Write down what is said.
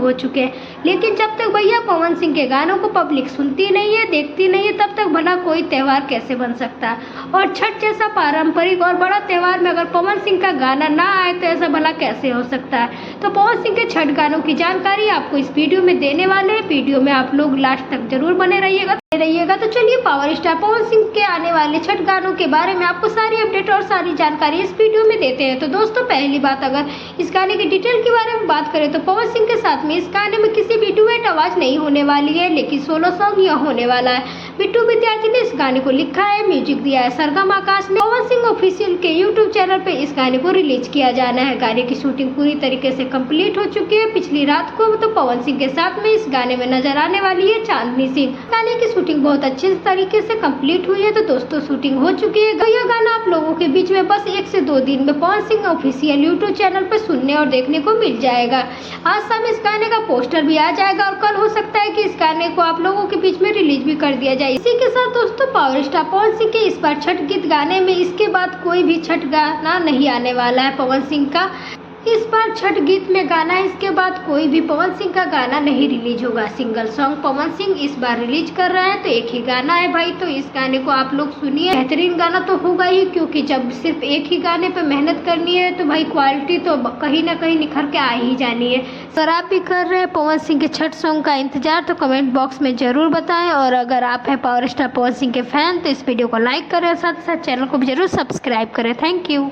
हो चुके हैं, लेकिन जब तक भैया पवन सिंह के गानों को पब्लिक सुनती नहीं है, देखती नहीं है, तब तक भला कोई त्यौहार कैसे बन सकता है। और छठ जैसा पारंपरिक और बड़ा त्यौहार में अगर पवन सिंह का गाना ना आए तो ऐसा भला कैसे हो सकता है। तो पवन सिंह के छठ गानों की जानकारी आपको इस वीडियो में देने वाले हैं। वीडियो में आप लोग लास्ट तक जरूर बने रहिएगा। तो चलिए पावर स्टार पवन सिंह के आने वाले छठ गानों के बारे में आपको सारी अपडेट और सारी जानकारी इस वीडियो में देते हैं। तो दोस्तों, पहली बात, अगर इस गाने की डिटेल के बारे में बात करें तो पवन सिंह के साथ में इस गाने में किसी भी डुएट आवाज नहीं होने वाली है, लेकिन सोलो सॉन्ग यह होने वाला है। बिट्टू विद्यार्थी ने इस गाने को लिखा है, म्यूजिक दिया है सरगम आकाश ने। पवन सिंह ऑफिशियल के यूट्यूब चैनल पे इस गाने को रिलीज किया जाना है। गाने की शूटिंग पूरी तरीके से कंप्लीट हो चुकी है। पिछली रात को तो पवन सिंह के साथ में इस गाने में नजर आने वाली है चांदनी सिंह। गाने की शूटिंग बहुत अच्छे तरीके से कंप्लीट हुई है। तो दोस्तों, शूटिंग हो चुकी है। यह गाना आप लोगों के बीच में बस 1 से 2 दिन में Pawan Singh official YouTube channel पर सुनने और देखने को मिल जाएगा। आज शाम इस गाने का पोस्टर भी आ जाएगा और कल हो सकता है कि इस गाने को आप लोगों के बीच में रिलीज भी कर दिया जाए। इसी के साथ दोस्तों, पावर स्टार पवन सिंह के इस बार छठ गीत गाने में इसके बाद कोई भी छठ गाना नहीं आने वाला है। पवन सिंह का इस बार छठ गीत में गाना है, इसके बाद कोई भी पवन सिंह का गाना नहीं रिलीज होगा। सिंगल सॉन्ग पवन सिंह इस बार रिलीज कर रहा है, तो एक ही गाना है भाई। तो इस गाने को आप लोग सुनिए। बेहतरीन गाना तो होगा ही, क्योंकि जब सिर्फ एक ही गाने पे मेहनत करनी है तो भाई क्वालिटी तो कहीं ना कहीं निखर के आ ही जानी है। अगर आप भी कर रहे हैं पवन सिंह के छठ सॉन्ग का इंतजार तो कमेंट बॉक्स में जरूर बताएं। और अगर आप हैं पावर स्टार पवन सिंह के फैन तो इस वीडियो को लाइक करें और साथ साथ चैनल को भी जरूर सब्सक्राइब करें। Thank you.